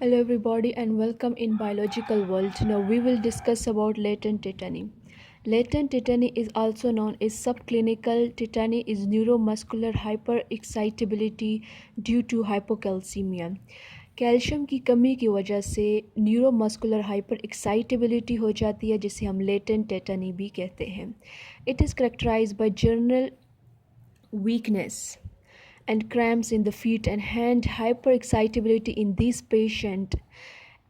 Hello everybody and welcome in biological world. Now we will discuss about latent tetany. Latent tetany is also known as subclinical tetany is neuromuscular hyperexcitability due to hypocalcemia. Calcium की कमी की वजह से neuromuscular hyper excitability हो जाती है जिसे हम लेटेंट टेटनी भी कहते हैं. It is characterise by general weakness and cramps in the feet and hand. Hyperexcitability in this patient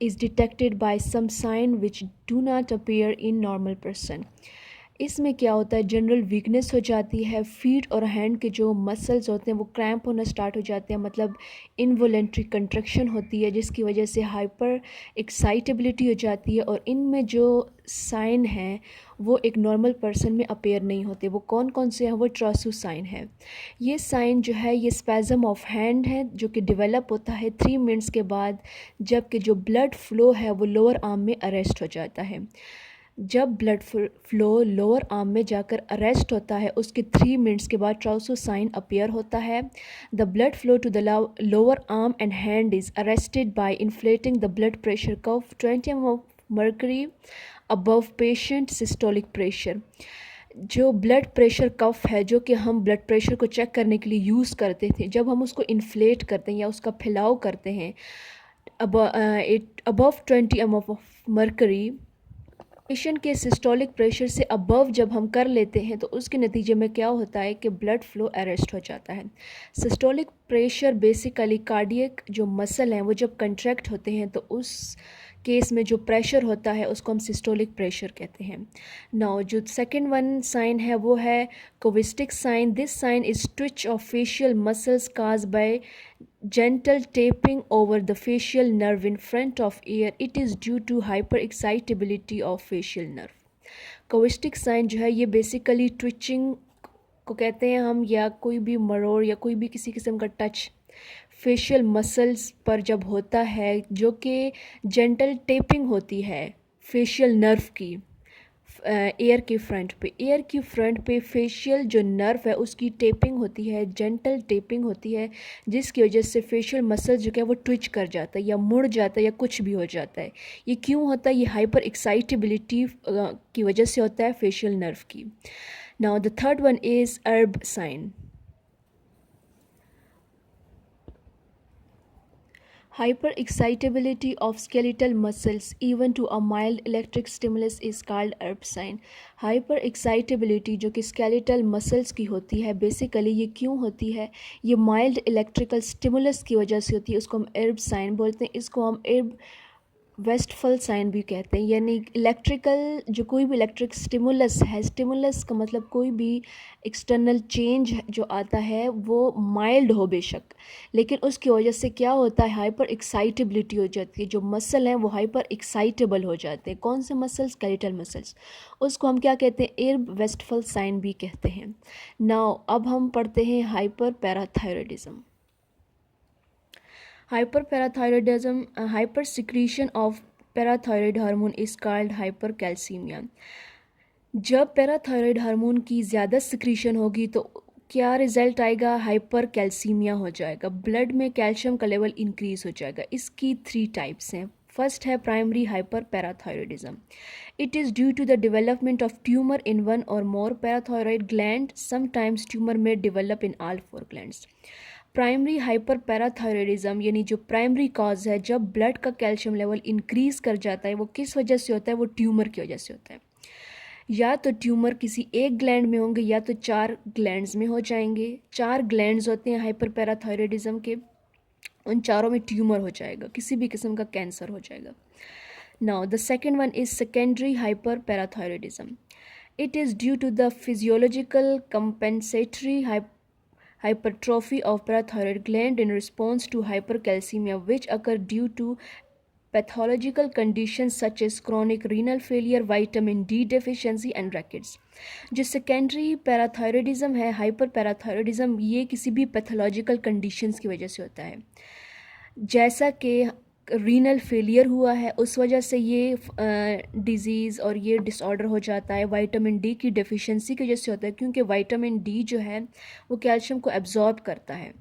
is detected by some sign which do not appear in normal person. इसमें क्या होता है, general weakness हो जाती है, feet और hand के जो मसल्स होते हैं वो क्रैम्प होना स्टार्ट हो जाते हैं, मतलब इनवॉलेंट्री कंट्रक्शन होती है जिसकी वजह से हाइपर एक्साइटेबिलिटी हो जाती है. और इनमें जो साइन हैं वो एक नॉर्मल पर्सन में अपेयर नहीं होते. वो कौन कौन से हैं? वो ट्रासू साइन है. ये साइन जो है ये स्पैज़म ऑफ हैंड है जो कि डेवलप होता है 3 मिनट्स के बाद, जबकि जो ब्लड फ्लो है वो लोअर आर्म में अरेस्ट हो जाता है. जब ब्लड फ्लो लोअर आर्म में जाकर अरेस्ट होता है उसके 3 मिनट्स के बाद ट्राउसो साइन अपीयर होता है. The blood flow to the lower arm and hand is arrested by inflating the blood pressure curve 20 mm of mercury above patient systolic pressure. जो ब्लड प्रेशर कफ है जो कि हम ब्लड प्रेशर को check करने के लिए यूज़ करते थे, जब हम उसको इन्फ्लेट करते हैं या उसका फैलाव करते हैं above 20 mm of mercury, patient के सिस्टोलिक प्रेशर से अबव जब हम कर लेते हैं तो उसके नतीजे में क्या होता है कि ब्लड फ्लो अरेस्ट हो जाता है. सिस्टोलिक प्रेशर बेसिकली कार्डियक जो मसल हैं वो जब कंट्रैक्ट होते हैं तो उस केस में जो प्रेशर होता है उसको हम सिस्टोलिक प्रेशर कहते हैं. नाउ जो सेकंड वन साइन है वो है Chvostek sign. This sign is twitch of facial muscles caused by gentle tapping over the facial nerve in front of ear. It is due to hyperexcitability of facial nerve. Chvostek sign जो है ये basically twitching को कहते हैं हम, या कोई भी मरोड़ या कोई भी किसी किस्म का टच फेशियल मसल्स पर जब होता है जो कि जेंटल टेपिंग होती है फेशियल नर्व की एयर की फ्रंट पे फेशियल जो नर्व है उसकी टेपिंग होती है, जेंटल टेपिंग होती है, जिसकी वजह से फेशियल मसल जो है वो ट्विच कर जाता है या मुड़ जाता है या कुछ भी हो जाता है. ये क्यों होता है? ये हाइपर एक्साइटेबिलिटी की वजह से होता है फेशियल नर्व की. Now the third one is अर्ब sign. Hyperexcitability of skeletal muscles even to a mild electric stimulus is called ERB sign. Hyperexcitability जो कि skeletal muscles की होती है, बेसिकली ये क्यों होती है? ये माइल्ड इलेक्ट्रिकल स्टिमुलस की वजह से होती है. उसको हम ERB साइन बोलते हैं. इसको हम ERB वेस्टफल साइन भी कहते हैं. यानी इलेक्ट्रिकल जो कोई भी इलेक्ट्रिक स्टिमुलस है, स्टिमुलस का मतलब कोई भी एक्सटर्नल चेंज जो आता है वो माइल्ड हो बेशक, लेकिन उसकी वजह से क्या होता है? हाइपर एक्साइटेबिलिटी हो जाती है. जो मसल हैं वो हाइपर एक्साइटेबल हो जाते हैं. कौन से मसल्स? Skeletal muscles. उसको हम क्या कहते हैं? एर्ब वेस्टफल साइन भी कहते हैं. नाउ अब हम पढ़ते हैं hyper parathyroidism. Hyperparathyroidism, hypersecretion of parathyroid hormone is called hypercalcemia. जब पैराथायरॉयड हार्मोन की ज़्यादा सिक्रीशन होगी तो क्या रिज़ल्ट आएगा? हाइपर कैल्सीमिया हो जाएगा. ब्लड में कैल्शियम का लेवल इंक्रीज़ हो जाएगा. इसकी 3 टाइप्स हैं. फर्स्ट है primary hyperparathyroidism. It is due to the development of tumour in one or more parathyroid gland. Sometimes tumour में develop in all 4 glands. Primary hyperparathyroidism यानी जो primary cause है, जब ब्लड का calcium level increase कर जाता है, वो किस वजह से होता है? वो ट्यूमर की वजह से होता है. या तो ट्यूमर किसी एक ग्लैंड में होंगे या तो 4 ग्लैंड्स में हो जाएंगे. 4 ग्लैंड्स होते हैं हाइपर पैराथायरॉयडिज्म के, उन चारों में ट्यूमर हो जाएगा, किसी भी किस्म का कैंसर हो जाएगा. Now the second one is secondary hyperparathyroidism. It is due to the physiological compensatory hypertrophy of parathyroid gland in response to hypercalcemia, which occur due to pathological conditions such as chronic renal failure, vitamin D deficiency and rickets. जो secondary parathyroidism है, hyper parathyroidism, ये किसी भी pathological conditions की वजह से होता है. जैसा कि रीनल फेलियर हुआ है उस वजह से ये डिज़ीज़ और ये डिसऑर्डर हो जाता है. विटामिन डी की डेफिशिएंसी की वजह से होता है, क्योंकि विटामिन डी जो है वो कैल्शियम को एब्जॉर्ब करता है.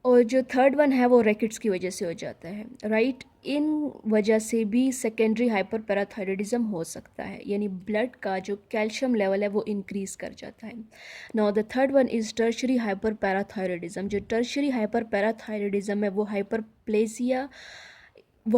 और जो थर्ड वन है वो रैकेट्स की वजह से हो जाता है, राइट। इन वजह से भी सेकेंडरी हाइपर पैराथायरॉयडिज्म हो सकता है, यानी ब्लड का जो कैल्शियम लेवल है वो इंक्रीज़ कर जाता है। Now the third one is tertiary hyper parathyroidism. जो टर्शरी हाइपर पैराथायरॉयडिज्म है वो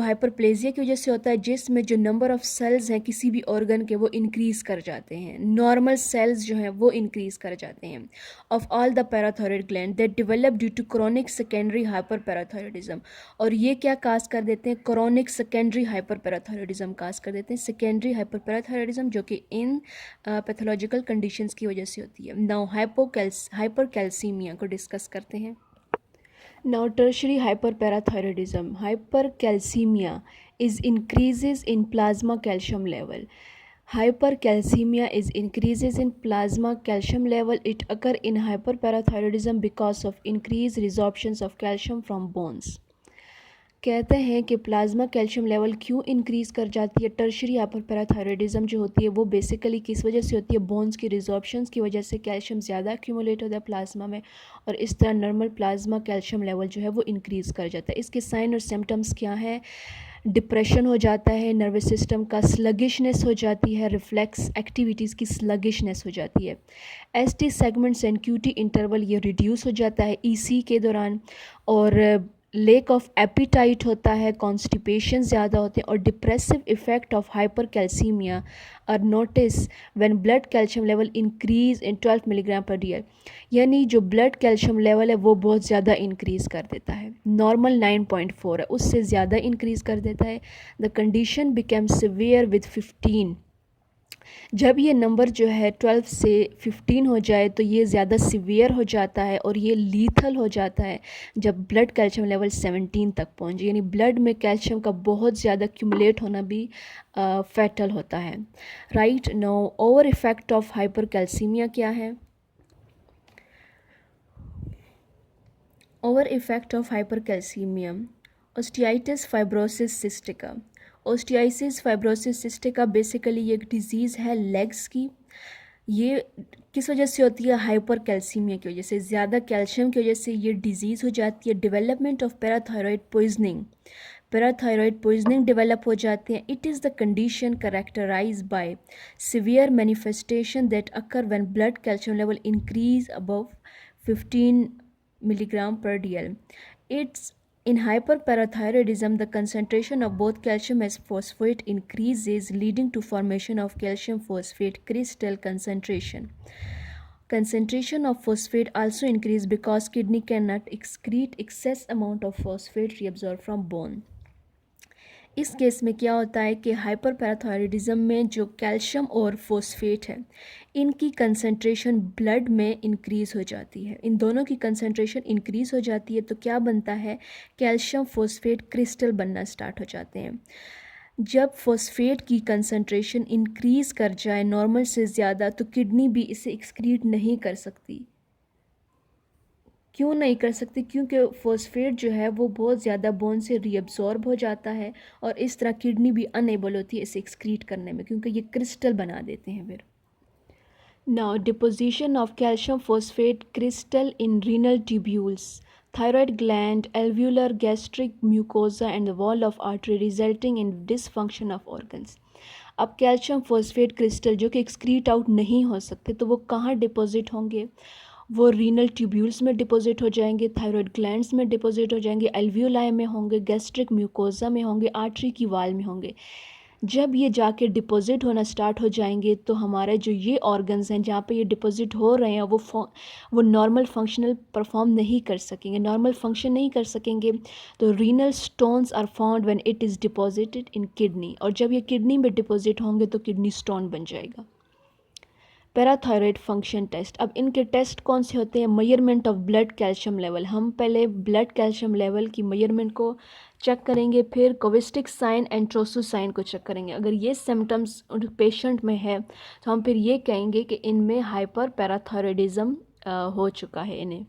हाइपरप्लेजिया की वजह से होता है, जिसमें जो नंबर ऑफ सेल्स हैं किसी भी ऑर्गन के वो इंक्रीज़ कर जाते हैं, नॉर्मल सेल्स जो हैं वो इंक्रीज़ कर जाते हैं of all the parathyroid gland that develop due to chronic secondary hyperparathyroidism. और ये क्या काज कर देते हैं, chronic secondary hyperparathyroidism cause कर देते हैं, सेकेंडरी हाइपर पैराथायरॉयडिज्म जो कि इन पैथोलॉजिकल कंडीशंस की वजह से होती है। नाउ हाइपरकैल्सीमिया को डिस्कस करते हैं। Now, tertiary hyperparathyroidism, hypercalcemia is increases in plasma calcium level. Hypercalcemia is increases in plasma calcium level. It occur in hyperparathyroidism because of increased resorptions of calcium from bones. कहते हैं कि plasma calcium level क्यों increase कर जाती है। Tertiary हाइपरपैराथायरॉयडिज्म जो होती है वो बेसिकली किस वजह से होती है, बोन्स की रिजॉर्प्शंस की वजह से कैल्शियम ज़्यादा एक्यूमुलेट होता है प्लाज्मा में, और इस तरह नॉर्मल प्लाज्मा कैल्शियम लेवल जो है वो इंक्रीज़ कर जाता है। इसके साइन और सिम्टम्स क्या हैं, डिप्रेशन हो जाता है, नर्वस सिस्टम का स्लगिशनेस हो जाती है, रिफ्लेक्स एक्टिविटीज़ की स्लगिशनेस हो जाती है, ST segments and QT interval ये रिड्यूस हो जाता है ईसी के दौरान, और लेक ऑफ एपिटाइट होता है, कॉन्स्टिपेशन ज़्यादा होते हैं, और depressive effect of hypercalcaemia are notice when blood calcium level increase in 12 milligram per DL. यानी जो ब्लड कैल्शियम लेवल है वो बहुत ज़्यादा इंक्रीज़ कर देता है, नॉर्मल 9.4 है उससे ज़्यादा इंक्रीज़ कर देता है। The condition become severe with 15। जब ये नंबर जो है 12 से 15 हो जाए तो ये ज़्यादा सिवियर हो जाता है, और ये लीथल हो जाता है जब ब्लड कैल्शियम लेवल 17 तक पहुँचे, यानी ब्लड में कैल्शियम का बहुत ज़्यादा क्यूमुलेट होना भी फैटल होता है, right. No over effect of hypercalcemia क्या है, over effect of hypercalcemia, osteitis fibrosis cystica. Osteitis fibrosis cystica basically ये एक डिज़ीज़ है लेग्स की। ये किस वजह से होती है, हाइपर कैल्सीमिया की वजह से, ज़्यादा कैल्शियम की वजह से ये डिज़ीज़ हो जाती है। Development of parathyroid poisoning develop हो जाते हैं। It is the condition characterise by severe manifestation that occur when blood calcium level increase above 15 milligram per dl. It's in hyperparathyroidism the concentration of both calcium and phosphate increases, leading to formation of calcium phosphate crystal concentration. Concentration of phosphate also increase because kidney cannot excrete excess amount of phosphate reabsorbed from bone. इस case में क्या होता है कि hyper parathyroidism में जो calcium और phosphate है इनकी कंसंट्रेशन ब्लड में इंक्रीज़ हो जाती है, इन दोनों की कंसंट्रेशन इंक्रीज़ हो जाती है तो क्या बनता है, कैल्शियम फोस्फेट क्रिस्टल बनना स्टार्ट हो जाते हैं। जब फोस्फेट की कंसंट्रेशन इंक्रीज़ कर जाए नॉर्मल से ज़्यादा तो किडनी भी इसे एक्सक्रीट नहीं कर सकती। क्यों नहीं कर सकती, क्योंकि फॉस्फेट जो है वो बहुत ज़्यादा बोन से रीअब्सॉर्ब हो जाता है, और इस तरह किडनी भी अनएबल होती है इसे एक्सक्रीट करने में, क्योंकि ये क्रिस्टल बना देते हैं फिर। Now deposition of calcium phosphate crystal in renal tubules, thyroid gland, alveolar, gastric mucosa and the wall of artery resulting in dysfunction of organs. अब कैल्शियम फॉस्फेट क्रिस्टल जो कि एक्सक्रीट आउट नहीं हो सकते तो वो कहाँ डिपॉजिट होंगे, वो रीनल ट्यूब्यूल्स में डिपॉजिट हो जाएंगे, थायराइड ग्लैंड्स में डिपॉजिट हो जाएंगे, एल्वियोलाई में होंगे, गैस्ट्रिक म्यूकोजा में होंगे, आर्टरी की वाल में होंगे। जब ये जाके डिपॉजिट होना स्टार्ट हो जाएंगे तो हमारे जो ये ऑर्गन्स हैं जहाँ पे ये डिपॉजिट हो रहे हैं वो नॉर्मल फंक्शनल परफॉर्म नहीं कर सकेंगे, नॉर्मल फंक्शन नहीं कर सकेंगे। तो renal stones are found when it is deposited in kidney, और जब ये किडनी में डिपॉजिट होंगे तो किडनी स्टोन बन जाएगा। पैराथायरॉयड फंक्शन टेस्ट, अब इनके टेस्ट कौन से होते हैं, measurement of blood calcium level. हम पहले ब्लड कैल्शियम लेवल की मेजरमेंट को चेक करेंगे, फिर कोविस्टिक साइन एंड ट्रोसू साइन को चेक करेंगे। अगर ये सिम्टम्स पेशेंट में है तो हम फिर ये कहेंगे कि इनमें हाइपर पैराथायरॉयडिज्म हो चुका है इन्हें।